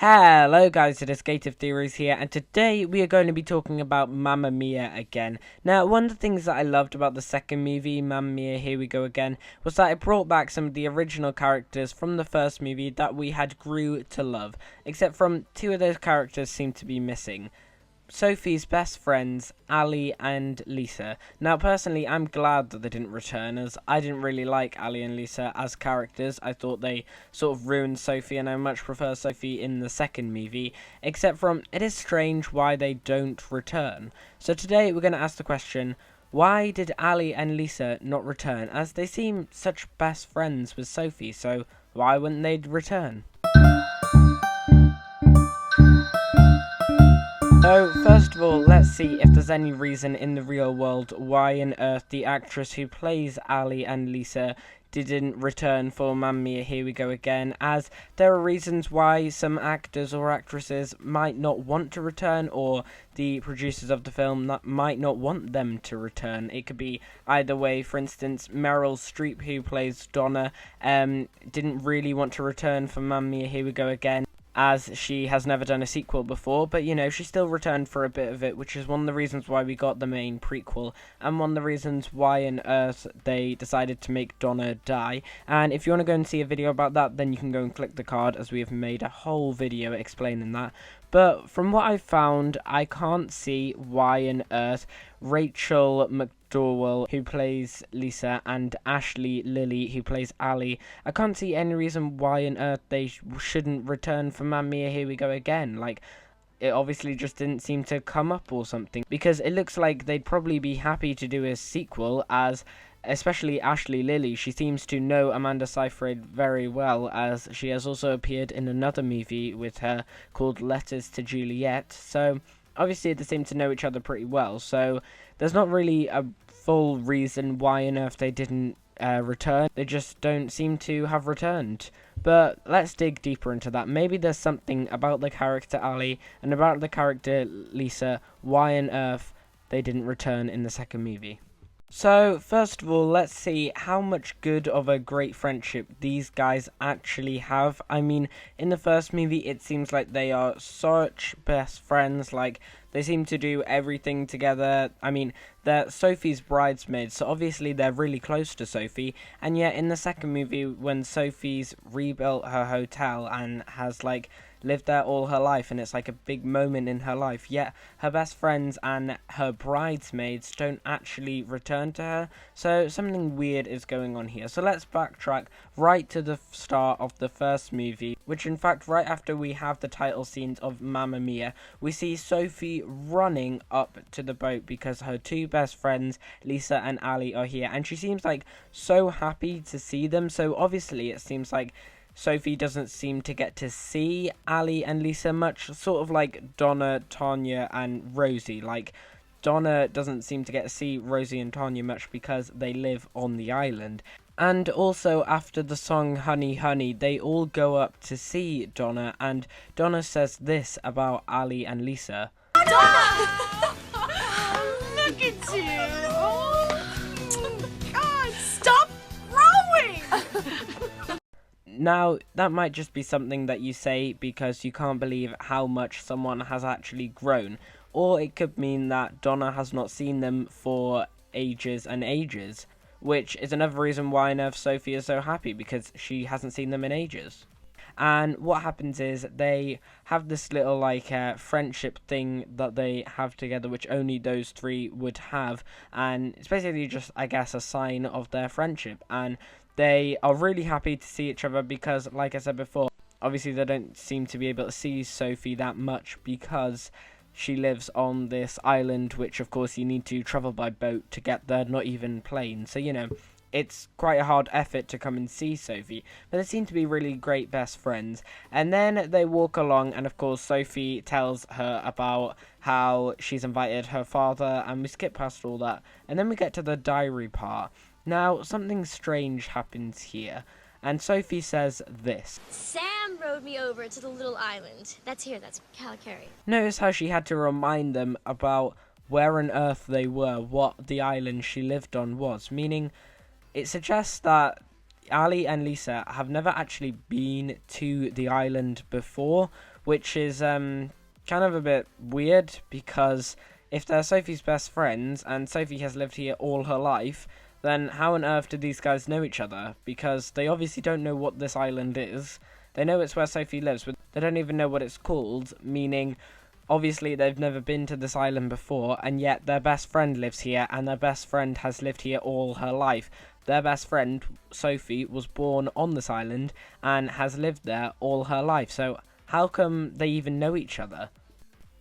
Hello guys, it is Gate of Theories here, and today we are going to be talking about Mamma Mia again. Now, one of the things that I loved about the second movie, Mamma Mia, Here We Go Again, was that it brought back some of the original characters from the first movie that we had grew to love, except from two of those characters seem to be missing. Sophie's best friends, Ali and Lisa. Now, personally, I'm glad that they didn't return, as I didn't really like Ali and Lisa as characters. I thought they sort of ruined Sophie, and I much prefer Sophie in the second movie, except from it is strange why they don't return. So today we're going to ask the question, why did Ali and Lisa not return, as they seem such best friends with Sophie, so why wouldn't they return? So, first of all, let's see if there's any reason in the real world why on earth the actress who plays Ali and Lisa didn't return for Mamma Mia, Here We Go Again, as there are reasons why some actors or actresses might not want to return, or the producers of the film might not want them to return. It could be either way. For instance, Meryl Streep, who plays Donna, didn't really want to return for Mamma Mia, Here We Go Again, as she has never done a sequel before, but you know, she still returned for a bit of it, which is one of the reasons why we got the main prequel, and one of the reasons why on earth they decided to make Donna die. And if you want to go and see a video about that, then you can go and click the card, as we have made a whole video explaining that. But from what I've found, I can't see why on earth Rachel McDowell, who plays Lisa, and Ashley Lilly, who plays Ali, I can't see any reason why on earth they shouldn't return for Mamma Mia, Here We Go Again. Like, it obviously just didn't seem to come up or something, because it looks like they'd probably be happy to do a sequel, as especially Ashley Lilly, she seems to know Amanda Seyfried very well, as she has also appeared in another movie with her called Letters to Juliet, so obviously they seem to know each other pretty well, so there's not really a full reason why on earth they didn't return. They just don't seem to have returned. But let's dig deeper into that. Maybe there's something about the character Ali and about the character Lisa, why on earth they didn't return in the second movie. So, first of all, let's see how much good of a great friendship these guys actually have. I mean, in the first movie, it seems like they are such best friends, like, they seem to do everything together. I mean, they're Sophie's bridesmaids, so obviously they're really close to Sophie, and yet in the second movie, when Sophie's rebuilt her hotel and has, like, lived there all her life, and it's like a big moment in her life, yet her best friends and her bridesmaids don't actually return to her, so something weird is going on here. So let's backtrack right to the start of the first movie, which in fact right after we have the title scenes of Mamma Mia, we see Sophie running up to the boat because her two best friends, Lisa and Ali, are here, and she seems like so happy to see them. So obviously it seems like Sophie doesn't seem to get to see Ali and Lisa much, sort of like Donna, Tanya, and Rosie. Like, Donna doesn't seem to get to see Rosie and Tanya much because they live on the island. And also, after the song Honey Honey, they all go up to see Donna, and Donna says this about Ali and Lisa. Donna! Look at you! Oh, God, stop growing! Now, that might just be something that you say because you can't believe how much someone has actually grown, or it could mean that Donna has not seen them for ages and ages, which is another reason why on earth Sophie is so happy, because she hasn't seen them in ages. And what happens is they have this little friendship thing that they have together, which only those three would have, and it's basically just, I guess, a sign of their friendship. And they are really happy to see each other because, like I said before, obviously they don't seem to be able to see Sophie that much because she lives on this island, which of course you need to travel by boat to get there, not even plane. So, you know, it's quite a hard effort to come and see Sophie, but they seem to be really great best friends. And then they walk along, and of course Sophie tells her about how she's invited her father, and we skip past all that, and then we get to the diary part. Now, something strange happens here, and Sophie says this. Sam rowed me over to the little island. That's Calicari. Notice how she had to remind them about where on earth they were, what the island she lived on was, meaning it suggests that Ali and Lisa have never actually been to the island before, which is kind of a bit weird, because if they're Sophie's best friends and Sophie has lived here all her life, then how on earth did these guys know each other? Because they obviously don't know what this island is. They know it's where Sophie lives, but they don't even know what it's called, meaning obviously they've never been to this island before, and yet their best friend lives here, and their best friend has lived here all her life. Their best friend, Sophie, was born on this island and has lived there all her life, so how come they even know each other?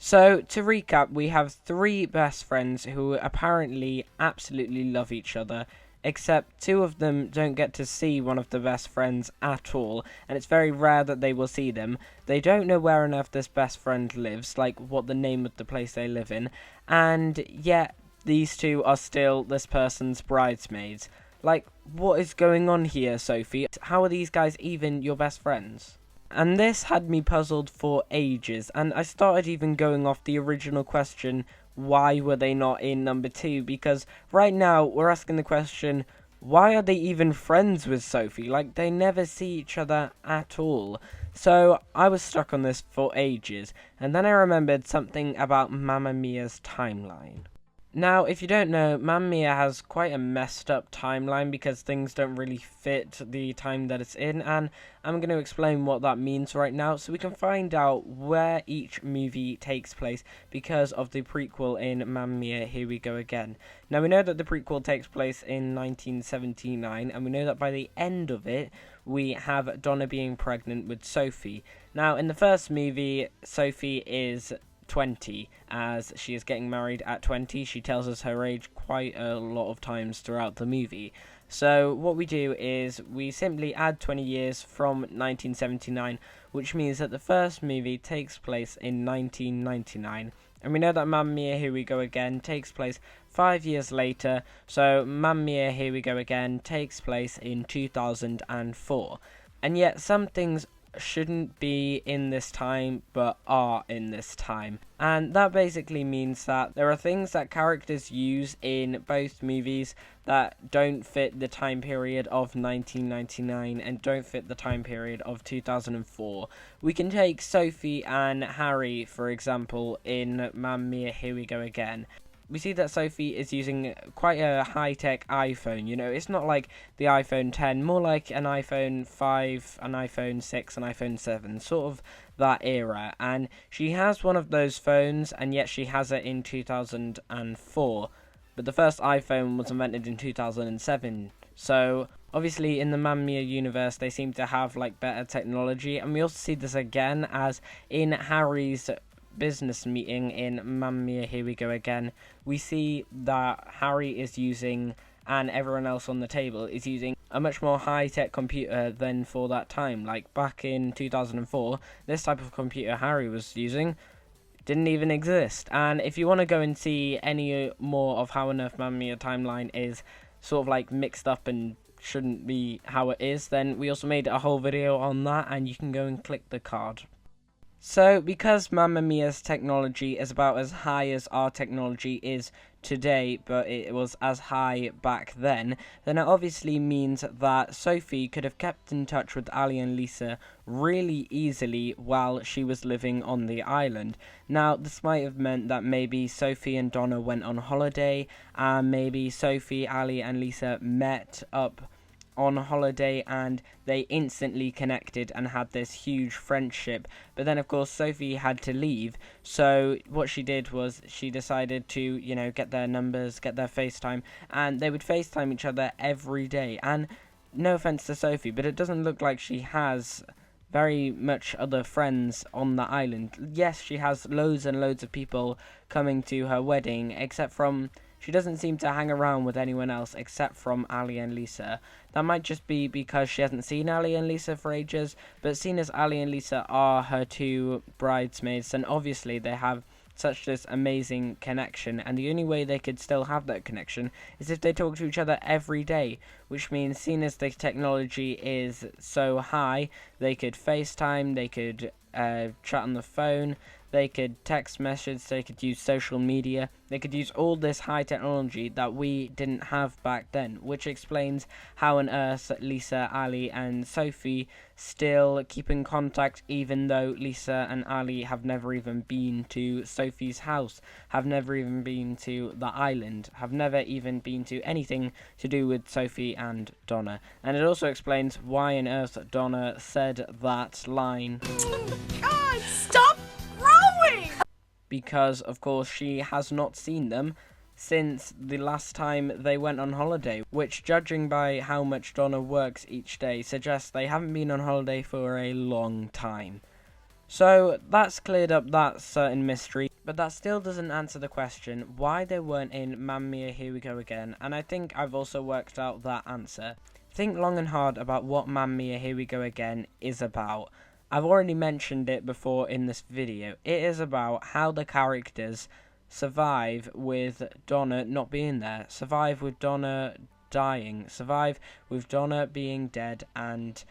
So, to recap, we have 3 best friends who apparently absolutely love each other, except 2 of them don't get to see one of the best friends at all, and it's very rare that they will see them. They don't know where on earth this best friend lives, like what the name of the place they live in, and yet these 2 are still this person's bridesmaids. Like, what is going on here, Sophie? How are these guys even your best friends? And this had me puzzled for ages, and I started even going off the original question, why were they not in number 2? Because right now we're asking the question, why are they even friends with Sophie? Like, they never see each other at all. So I was stuck on this for ages, and then I remembered something about Mamma Mia's timeline. Now, if you don't know, Mamma Mia has quite a messed up timeline because things don't really fit the time that it's in, and I'm going to explain what that means right now so we can find out where each movie takes place because of the prequel in Mamma Mia, Here We Go Again. Now, we know that the prequel takes place in 1979, and we know that by the end of it, we have Donna being pregnant with Sophie. Now, in the first movie, Sophie is 20, as she is getting married at 20. She tells us her age quite a lot of times throughout the movie. So what we do is we simply add 20 years from 1979, which means that the first movie takes place in 1999. And we know that Mamma Mia, Here We Go Again takes place 5 years later, so Mamma Mia, Here We Go Again takes place in 2004. And yet some things shouldn't be in this time but are in this time, and that basically means that there are things that characters use in both movies that don't fit the time period of 1999 and don't fit the time period of 2004. We can take Sophie and Harry, for example, in Mamma Mia, Here We Go Again. We see that Sophie is using quite a high-tech iPhone, you know, it's not like the iPhone 10, more like an iPhone 5, an iPhone 6, an iPhone 7, sort of that era, and she has one of those phones, and yet she has it in 2004, but the first iPhone was invented in 2007, so obviously in the Mamma Mia universe they seem to have like better technology, and we also see this again as in Harry's business meeting in Mamma Mia, Here We Go Again. We see that Harry is using, and everyone else on the table is using, a much more high-tech computer than for that time. Like back in 2004, this type of computer Harry was using didn't even exist. And if you want to go and see any more of how on earth Mamma Mia timeline is sort of like mixed up and shouldn't be how it is, then we also made a whole video on that, and you can go and click the card. So, because Mamma Mia's technology is about as high as our technology is today, but it was as high back then it obviously means that Sophie could have kept in touch with Ali and Lisa really easily while she was living on the island. Now, this might have meant that maybe Sophie and Donna went on holiday, and maybe Sophie, Ali, and Lisa met up on holiday and they instantly connected and had this huge friendship. But then of course Sophie had to leave, so what she did was she decided to, you know, get their numbers, get their FaceTime, and they would FaceTime each other every day. And no offense to Sophie, but it doesn't look like she has very much other friends on the island. Yes, she has loads and loads of people coming to her wedding, except from she doesn't seem to hang around with anyone else except from Ali and Lisa. That might just be because she hasn't seen Ali and Lisa for ages, but seeing as Ali and Lisa are her 2 bridesmaids, then obviously they have such this amazing connection, and the only way they could still have that connection is if they talk to each other every day, which means seeing as the technology is so high, they could FaceTime, they could chat on the phone, They could text message, they could use social media, they could use all this high technology that we didn't have back then, which explains how on earth Lisa, Ali and Sophie still keep in contact even though Lisa and Ali have never even been to Sophie's house, have never even been to the island, have never even been to anything to do with Sophie and Donna. And it also explains why on earth Donna said that line. God, stop growing! Because, of course, she has not seen them since the last time they went on holiday, which, judging by how much Donna works each day, suggests they haven't been on holiday for a long time. So, that's cleared up that certain mystery, but that still doesn't answer the question why they weren't in Mamma Mia, Here We Go Again, and I think I've also worked out that answer. Think long and hard about what Mamma Mia, Here We Go Again is about. I've already mentioned it before in this video. It is about how the characters survive with Donna not being there, survive with Donna dying, survive with Donna being dead and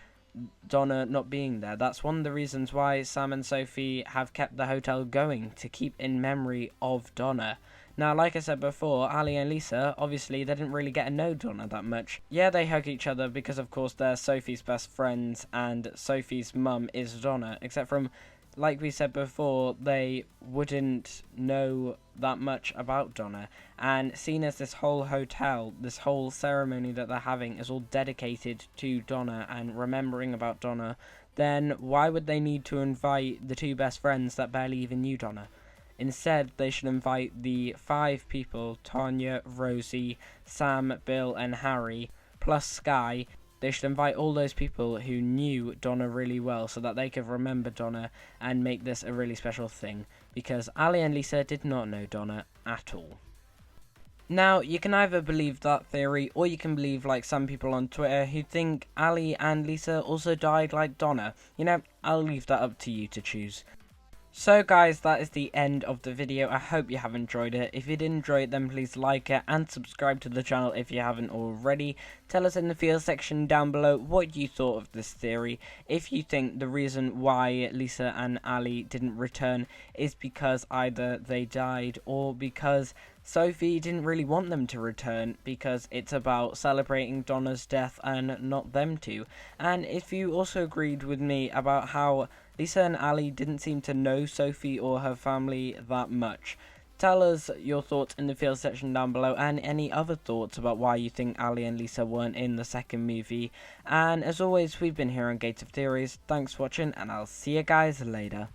Donna not being there. That's one of the reasons why Sam and Sophie have kept the hotel going, to keep in memory of Donna. Now, like I said before, Ali and Lisa, obviously, they didn't really get to know Donna that much. Yeah, they hug each other because, of course, they're Sophie's best friends, and Sophie's mum is Donna, except from, like we said before, they wouldn't know that much about Donna. And seeing as this whole hotel, this whole ceremony that they're having is all dedicated to Donna and remembering about Donna, then why would they need to invite the two best friends that barely even knew Donna? Instead, they should invite the 5 people, Tanya, Rosie, Sam, Bill and Harry, plus Sky. They should invite all those people who knew Donna really well so that they could remember Donna and make this a really special thing, because Ali and Lisa did not know Donna at all. Now, you can either believe that theory, or you can believe like some people on Twitter who think Ali and Lisa also died like Donna. You know, I'll leave that up to you to choose. So guys, that is the end of the video. I hope you have enjoyed it. If you did enjoy it, then please like it and subscribe to the channel if you haven't already. Tell us in the field section down below what you thought of this theory. If you think the reason why Lisa and Ali didn't return is because either they died or because Sophie didn't really want them to return, because it's about celebrating Donna's death and not them two. And if you also agreed with me about how Lisa and Ali didn't seem to know Sophie or her family that much, tell us your thoughts in the field section down below, and any other thoughts about why you think Ali and Lisa weren't in the second movie. And as always, we've been here on Gates of Theories. Thanks for watching, and I'll see you guys later.